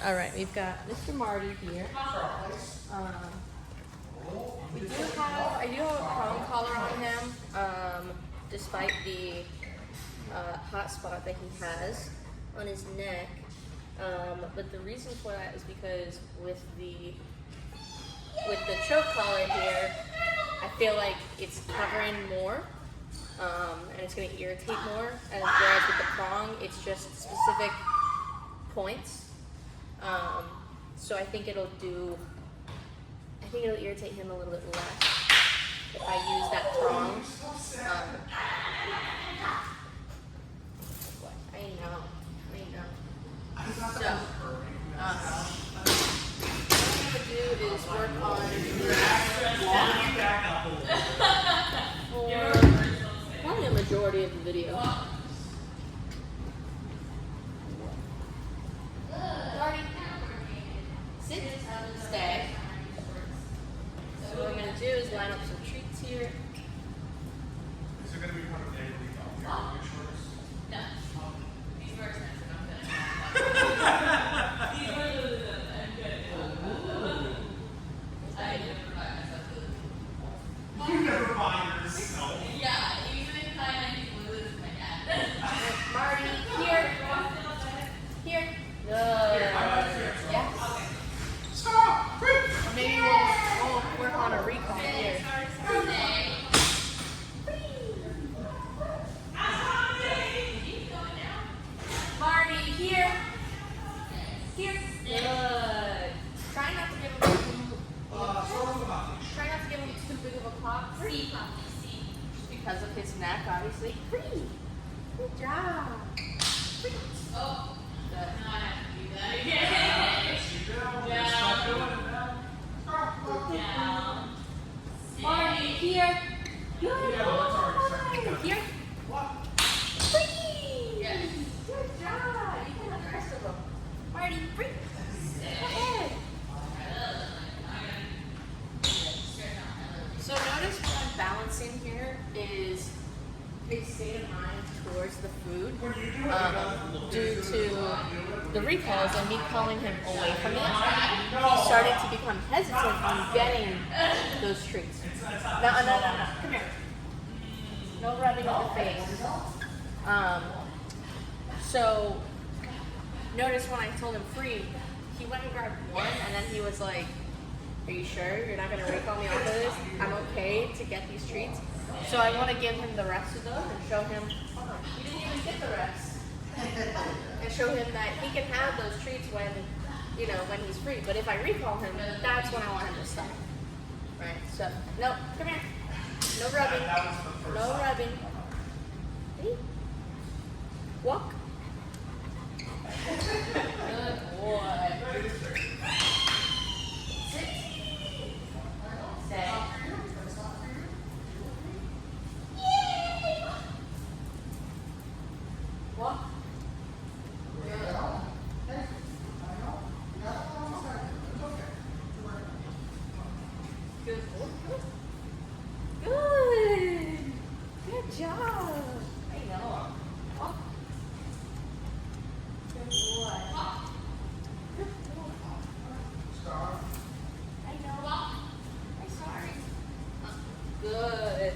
All right, we've got Mr. Marty here. I do have a prong collar on him, despite the hot spot that he has on his neck. But the reason for that is because with the choke collar here, I feel like it's covering more, and it's going to irritate more. And whereas with the prong, it's just specific points. So I think it'll irritate him a little bit less if I use that prong. I know. So, what I'm gonna do is work on for probably a majority of the video. Sit, stay. So what I'm going to do is line up some treats here. Is there going to be one of the shorts? No. These were expensive. I'm good. These were I'm good. I never buy myself food. You never buy yourself. Yeah, even if I lose my dad. Marty, here. Here. Yes. Stop! Or maybe we'll work on a recall here. Marty, here. Here. Good. Try not to give him too big of a pop. Just because of his neck, obviously. Good job. Oh. Good. Now I have to do that again. Down. Marty, here. Good. Here. Free. Yes. Good job. You can have the rest of them. Marty, free. Go ahead. So notice what I'm balancing here is his state of mind towards the food due to the recalls and me calling him away from it. He started to become hesitant on getting those treats. No. Come here. No rubbing of the face. So notice when I told him free, he went and grabbed one and then he was like, "Are you sure you're not going to recall me off of this? I'm okay to get these treats." So I want to give him the rest of those and show him, he didn't even get the rest. And show him that he can have those treats when he's free. But if I recall him, that's when I want him to stop. Right, so, no, come here. No rubbing. No rubbing. See? Walk. Good boy. Sit. Stay. Walk. Good. Good. Good job. I know. Walk. Good boy. Walk. Good boy. Stop. I know. Walk. I'm sorry. Good.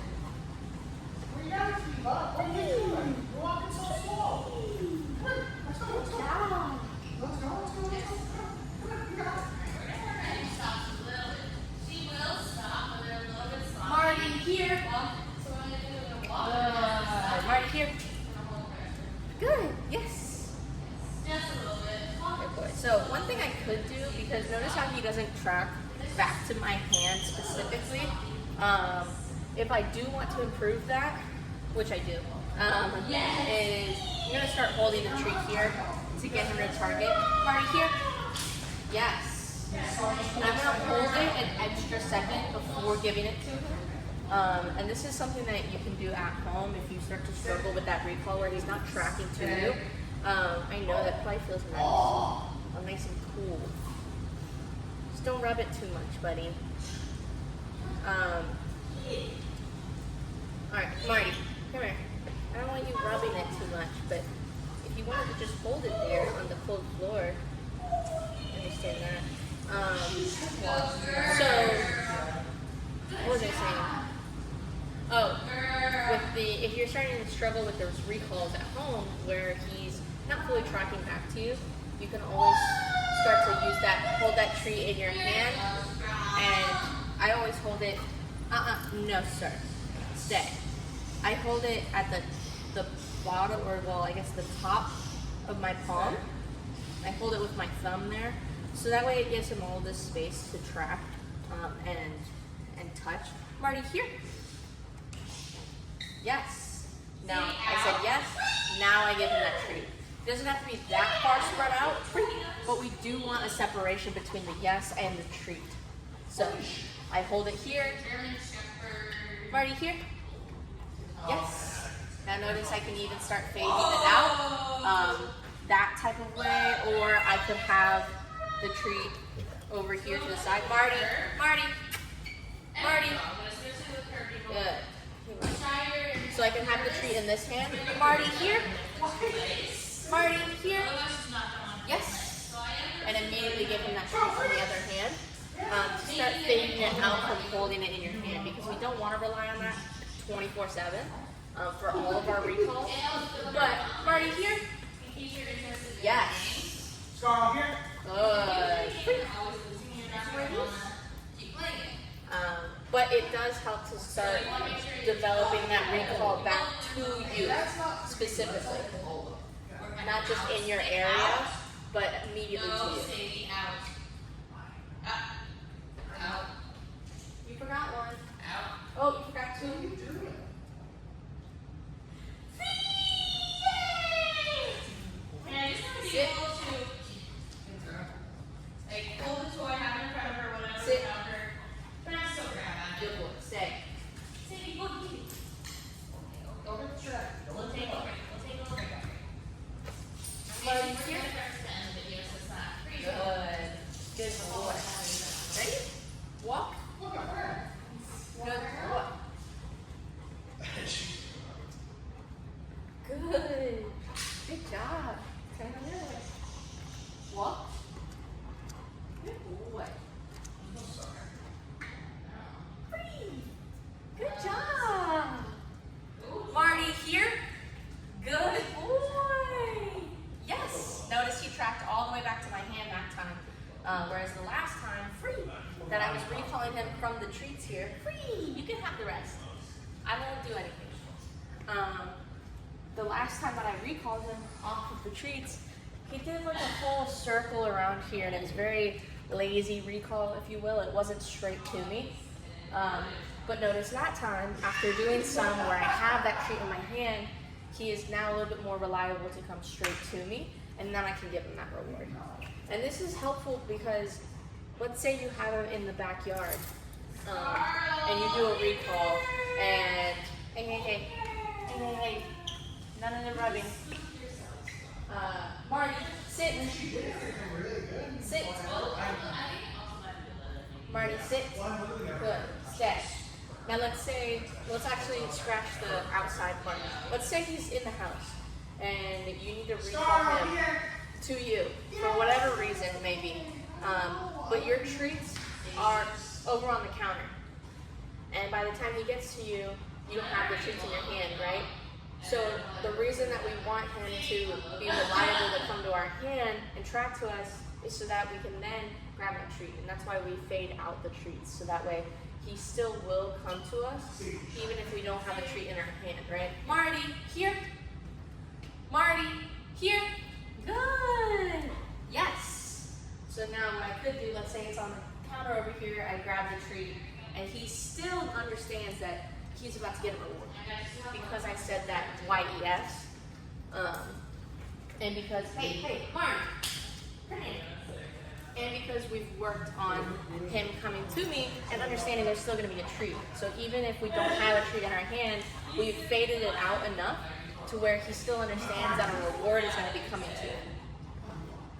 Well, you gotta keep up. What are you doing? You're walking so slow. Come on, let's go. Good job. Let's go. Come on, you got it. Marty, here. Marty, here. Good. Yes. Just a little bit. Good boy. So one thing I could do, because notice how he doesn't track back to my hand specifically. If I do want to improve that, which I do, is I'm going to start holding the treat here to get him to target. Marty, here. Yes. And I'm going to hold it an extra second before giving it to him. And this is something that you can do at home if you start to struggle with that recall where he's not tracking to you. I know that probably feels nice. Nice and cool. Just don't rub it too much, buddy. Alright, Marty, come here. I don't want you rubbing it too much, but if you wanted to just hold it there on the cold floor, understand that. So, what was I saying? Oh, if you're starting to struggle with those recalls at home where he's not fully tracking back to you, you can always start to hold that treat in your hand, and I always hold it, no sir, stay. I hold it at the bottom, or well, I guess the top of my palm. I hold it with my thumb there, so that way it gives him all this space to track and touch. Marty, here. Yes. Now I said yes. Now I give him that treat. It doesn't have to be that far spread out, but we do want a separation between the yes and the treat. So I hold it here. Marty, here. Yes. Now notice I can even start fading it out that type of way, or I could have the treat over here to the side. Marty. Good. So I can have the treat in this hand. Marty, here. Marty, here. Yes. And immediately give him that treat from the other hand. To start fading it out from holding it in your hand, because we don't want to rely on that 24/7 for all of our recalls. But Marty, here. Yes. Scar here. Good. But it does help to start developing that recall back to you specifically. Not just in your area, but immediately to you. You forgot one. Oh, you forgot two. And I just want to be able to like hold the toy, have it in front of her, whatever, Sit. without her, but I'm still grabbing it. Good boy. Stay. Sadie, look, Sadie. Go to the track. We'll take a break. Marty, We're here. gonna start to the end of the video, so it's not pretty Good. Good boy. Ready? Walk. Look at her. Good boy. Good. Good job. Turn on the other way. Walk. Good boy. Breathe. Good job. Marty, here. Good boy. Yes. Notice he tracked all the way back to my hand that time. Whereas the last time, free, that I was recalling him from the treats here. Free. You can have the rest. I won't do anything. The last time that I recalled him off of the treats, he did like a whole circle around here, and it was very lazy recall, if you will. It wasn't straight to me. But notice that time, after doing some where I have that treat in my hand, he is now a little bit more reliable to come straight to me, and then I can give him that reward. And this is helpful because, let's say you have him in the backyard, and you do a recall, and hey, none of the rubbing. Marty, sit. Sit. Marty, sit. Good. Stay. Now let's actually scratch the outside part. Let's say he's in the house and you need to recall him to you for whatever reason, maybe. But your treats are over on the counter. And by the time he gets to you, you don't have the treats in your hand, right? So the reason that we want him to be reliable to come to our hand and track to us is so that we can then grab that treat. And that's why we fade out the treats. So that way he still will come to us even if we don't have a treat in our hand, right? Marty, here. Marty, here. Good. Yes. So now what I could do, let's say it's on the counter over here, I grab the treat, and he still understands that he's about to get a reward because I said that YES, and because hey, Mark, come here. And because we've worked on him coming to me and understanding there's still going to be a treat. So even if we don't have a treat in our hand, we've faded it out enough to where he still understands that a reward is going to be coming to him.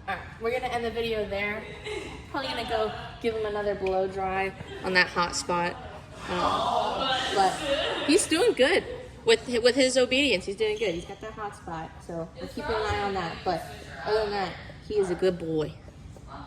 Alright, we're going to end the video there. Probably going to go give him another blow dry on that hot spot. But he's doing good with his obedience. He's doing good. He's got that hot spot. So we're keeping an eye on that. But other than that, he is a good boy.